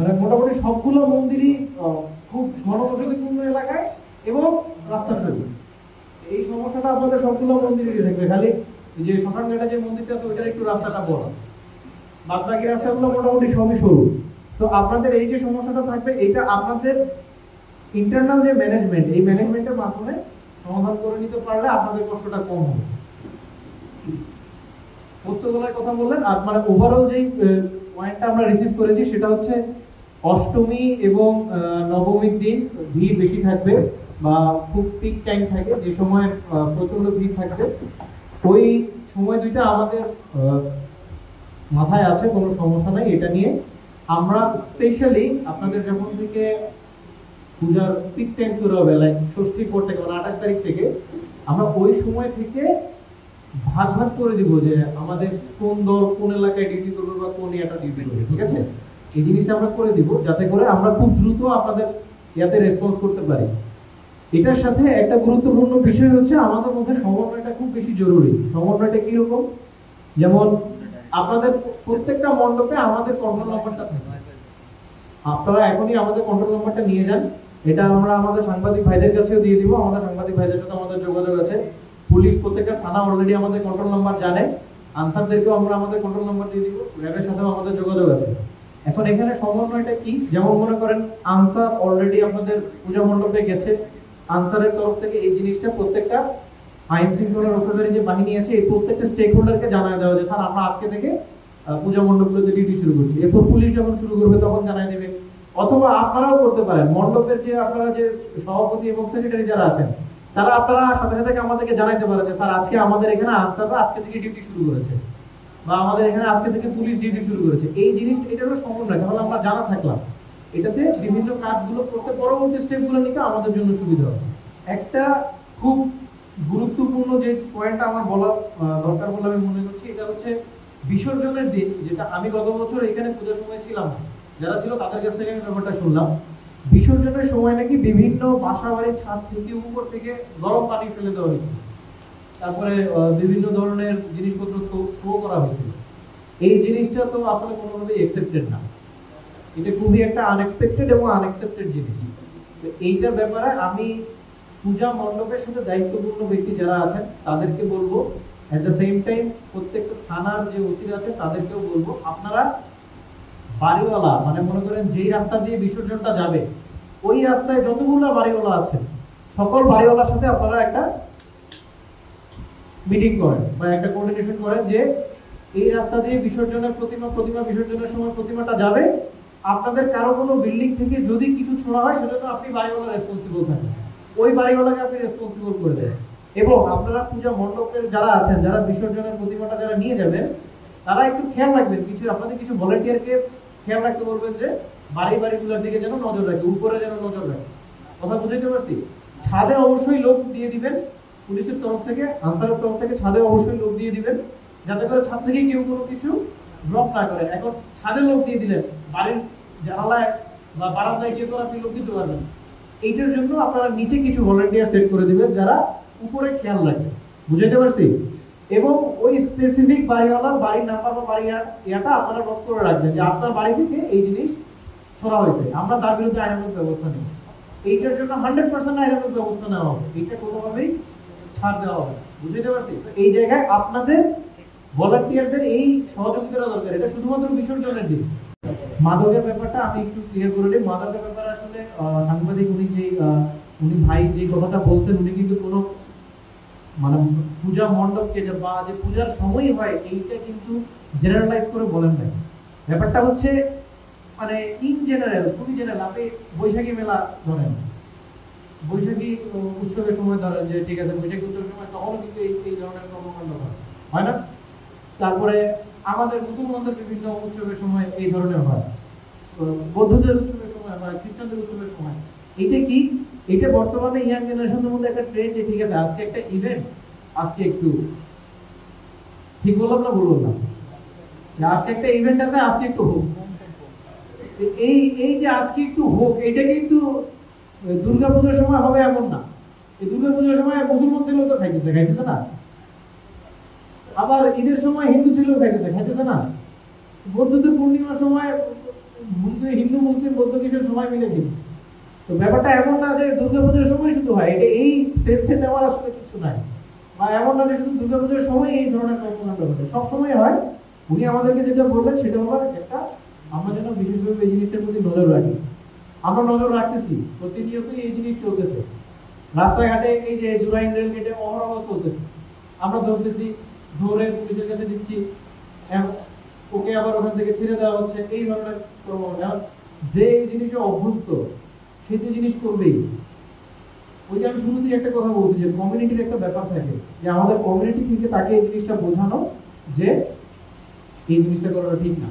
মানে মোটামুটি সবগুলো মন্দিরই খুব ঘনবসতিপূর্ণ এলাকায় এবং রাস্তা সরু। এই সমস্যাটা আপনাদের সবগুলো মন্দিরেরই থাকবে, খালি যে শ্মশানঘাটে যে মন্দিরটা আছে ওইটার একটু রাস্তাটা বড়, বাদ বাকি রাস্তাগুলো মোটামুটি সবই সরু। তো আপনাদের এই যে সমস্যাটা থাকবে এটা আপনাদের ইন্টারনাল যে ম্যানেজমেন্ট, এই ম্যানেজমেন্টের মাধ্যমে সমাধান করে নিতে পারলে আপনাদের কষ্টটা কম হবে। বস্তুগুলোর কথা বললেন, আর মানে ওভারঅল যেই পয়েন্টটা আমরা রিসিভ করেছি সেটা হচ্ছে অষ্টমী এবং নবমীর দিন ভিড় বেশি থাকবে বা খুব পিক টাইম থাকে, যে সময় প্রচন্ড ভিড় থাকবে। ওই সময় দুইটা আমাদের মাথায় আছে, কোনো সমস্যা নাই এটা নিয়ে। আমরা স্পেশালি আপনাদের যখন থেকে পূজার পিক টাইম শুরু হবে, লাইক ষষ্ঠীর পর থেকে মানে 28 তারিখ থেকে, আমরা ওই সময় থেকে ভাগ ভাগ করে দিব যে আমাদের কোন দল কোন এলাকায় ডিউটি করবে বা কোন ইয়াটা ডিউটি করবে, ঠিক আছে? এই জিনিসটা আমরা করে দিব যাতে করে আমরা খুব দ্রুত আপনাদের ইয়াতে রেসপন্স করতে পারি। এটার সাথে একটা গুরুত্বপূর্ণ বিষয় হচ্ছে আমাদের মধ্যে সমন্বয়টা খুব বেশি জরুরি। সমন্বয়টা কিরকম? যেমন আপনাদের প্রত্যেকটা মণ্ডপে আমাদের কন্ট্রোল নাম্বারটা থাকে, আপনারা এখনই আমাদের কন্ট্রোল নাম্বারটা নিয়ে যান। এটা আমরা আমাদের সাংবাদিক ভাইদের কাছেও দিয়ে দিব, আমাদের সাংবাদিক ভাইদের সাথে আমাদের যোগাযোগ আছে। পুলিশ প্রত্যেকটা থানা অলরেডি আমাদের কন্ট্রোল নাম্বার জানে, আনসারদেরকেও আমরা আমাদের কন্ট্রোল নাম্বার দিয়ে দিব, র্যাবের সাথেও আমাদের যোগাযোগ আছে। এখন এখানে সমন্বয়টা কি? যেমন মনে করেন আনসার অলরেডি আপনাদের পূজা মণ্ডপে গেছে, আনসারের তরফ থেকে এই জিনিসটা প্রত্যেকটা আইন শৃঙ্খলা রক্ষাকারী যে বাহিনী আছে এই প্রত্যেকটা স্টেক হোল্ডারকে জানায় দেওয়া যে স্যার আমরা আজকে থেকে পূজা মণ্ডপগুলোতে ডিউটি শুরু করছি। এরপর পুলিশ যখন শুরু করবে তখন জানায় দেবে। অথবা আপনারাও করতে পারেন, মণ্ডপের যে আপনারা যে সভাপতি এবং সেক্রেটারি যারা আছেন তারা আপনারা সাথে সাথে আমাদেরকে জানাইতে পারেন যে স্যার আজকে আমাদের এখানে আনসাররা আজকে থেকে ডিউটি শুরু করেছে, বা আমাদের এখানে আজকে থেকে পুলিশ ডিউটি শুরু করেছে। এই জিনিসটা এটা হলো সমন্বয়, তাহলে আমরা জানা থাকলাম, এটাতে বিভিন্ন কাজগুলো করতে পরবর্তী স্টেপগুলো নিতে আমাদের জন্য সুবিধা হবে। একটা খুব গুরুত্বপূর্ণ যে পয়েন্টটা আমার বলা দরকার বলে আমি মনে করছি, এটা হচ্ছে বিসর্জনের দিন, যেটা আমি গত বছর এখানে পূজার সময় ছিলাম, যারা ছিল তাদের কাছ থেকে আমি ব্যাপারটা শুনলাম। বিসর্জনের সময় নাকি বিভিন্ন বাসা বাড়ির ছাদ থেকে উপর থেকে গরম পানি ফেলে দেওয়া হয়েছে, তারপরে বিভিন্ন ধরনের জিনিসপত্র থ্রো করা হয়েছে। এই জিনিসটা তো আসলে কোনোভাবেই অ্যাকসেপ্টেড না, এটা খুবই একটা আনএক্সপেক্টেড এবং আনএক্সেপ্টেড জিনিস। তো এইটার ব্যাপারে আমি পূজা মণ্ডপের সাথে দায়িত্বপূর্ণ ব্যক্তি যারা আছেন তাদেরকে বলবো, এট দ্য সেম টাইম প্রত্যেকটা থানার যে ওসিরা আছে তাদেরকেও বলবো, আপনারা বাড়িওয়ালা মানে মনে করেন যেই রাস্তা দিয়ে বিসর্জনটা যাবে ওই রাস্তায় যতগুলো বাড়িওয়ালা আছে সকল বাড়িওয়ালার সাথে আপনারা একটা মিটিং করেন বা একটা কোঅর্ডিনেশন করেন যে এই রাস্তা দিয়ে বিসর্জনের প্রতিমা বিসর্জনের সময় প্রতিমাটা যাবে, আপনাদের কারো কোনো বিল্ডিং থেকে যদি কিছু ছোড়া হয় সেজন্য আপনি বাড়িওয়ালা রেসপন্সিবল থাকেন, ওই বাড়িওয়ালাকে আপনি রেসপন্সিবল করে দেন। এবং আপনারা পূজা মণ্ডপের যারা আছেন, যারা বিসর্জনের প্রতিমাটা যারা নিয়ে যাবেন, তারা একটু খেয়াল রাখবেন, কিছু আপনাদের কিছু ভলান্টিয়ারকে খেয়াল রাখতে বলবেন যে বাড়িগুলোর দিকে যেন নজর রাখে, উপরে যেন নজর রাখে। কথা বুঝাইতে পারছি? ছাদে অবশ্যই লোক দিয়ে দিবেন, পুলিশের তরফ থেকে আনসারের তরফ থেকে ছাদে অবশ্যই লোক দিয়ে দিবেন, যাতে করে ছাদ থেকে কেউ কোনো কিছু ড্রপ না করে। এখন ছাদে লোক দিয়ে দিলেন, বাড়ির জানালায় বা বারান্দায় গিয়ে তো আপনি লোক দিতে পারবেন। এইটার জন্য আপনারা নিচে কিছু ভলান্টিয়ার সেট করে দিবেন যারা উপরে খেয়াল রাখে। বুঝাইতে পারছি? এবং ওই স্পেসিফিক বাড়িওয়ালার বাড়ির নাম্বার বা বাড়ি ইয়াটা আপনারা নোট করে রাখবেন যে আপনার বাড়ি থেকে এই জিনিস ছড়া হয়েছে, আমরা তার বিরুদ্ধে আইনানুগ ব্যবস্থা নেব। এইটার জন্য 100% আইনানুগ ব্যবস্থা নেওয়া হবে, এইটা কোনোভাবেই ছাড় দেওয়া হবে। বুঝতে পারছি? এই জায়গায় আপনাদের ভলান্টিয়ারদের এই সহযোগিতাটা দরকার। এটা শুধুমাত্র বিসর্জনের দিন। মাদকের ব্যাপারটা আমি একটু ক্লিয়ার করে দিই। মাদকের ব্যাপারে আসলে সাংবাদিক উনি ভাই যে কথাটা বলছেন, উনি কিন্তু কোনো মানে পূজা মণ্ডপকে বা যে পূজার সময় হয় এইটা কিন্তু জেনারেলাইজ করে বলেন নাই। ব্যাপারটা হচ্ছে মানে ইন জেনারেল, খুবই জেনারেল। আপনি বৈশাখী মেলা ধরেন, বৈশাখী উৎসবের সময় ধরেন যে ঠিক আছে বৈশাখী উৎসবের সময় তখনও কিন্তু এই ধরনের কর্মকাণ্ড হয় না? তারপরে আমাদের মুসলমানদের বিভিন্ন উৎসবের সময় এই ধরনের হয়, বৌদ্ধদের উৎসবের সময় হয়, খ্রিস্টানদের উৎসবের সময়। এটা কি? এটা বর্তমানে ইয়াং জেনারেশনের মধ্যে একটা ট্রেন্ড যে ঠিক আছে আজকে একটা ইভেন্ট, আজকে একটু ঠিক বললাম না বললাম না, আজকে একটা ইভেন্ট আছে আজকে একটু হোক। এই যে আজকে একটু হোক এটা কিন্তু দুর্গাপূজার সময় হবে এমন না। এই দুর্গাপূজার সময় মুসলমান ছেলেও তো খাইতেছে না, আবার ঈদের সময় হিন্দু ছেলেও খাইতেছে না, বৌদ্ধদের পূর্ণিমার সময় হিন্দু মুসলিম বৌদ্ধ খ্রিস্টান সবাই মিলে কিন্তু। তো ব্যাপারটা এমন না যে দুর্গাপূজার সময় শুধু হয়, এটা এই সেন্সে নেওয়ার আসলে কিছু নাই, বা এমন না যে শুধু দুর্গাপূজার সময় এই ধরনের কর্মকাণ্ড ঘটে, সব সময় হয়। উনি আমাদেরকে যেটা বললেন সেটা হলো একটা, আমরা যেন বিশেষভাবে এই জিনিসটার প্রতি নজর রাখি। আমরা নজর রাখতেছি, প্রতিনিয়তই এই জিনিস চলতেছে। রাস্তাঘাটে এই যে জুরাইন রেল গেটে অহরহ চলতেছে, আমরা ধরতেছি, ধরে পুলিশের কাছে দিচ্ছি, ওকে আবার ওখান থেকে ছেড়ে দেওয়া হচ্ছে, এই ধরনের যে এই জিনিসে অভ্যস্ত সে তো জিনিস করবেই। ওই যে আমি শুরুতেই একটা কথা বলছি যে কমিউনিটির একটা ব্যাপার থাকে, যে আমাদের কমিউনিটি থেকে তাকে এই জিনিসটা বোঝানো যে এই জিনিসটা করাটা ঠিক না।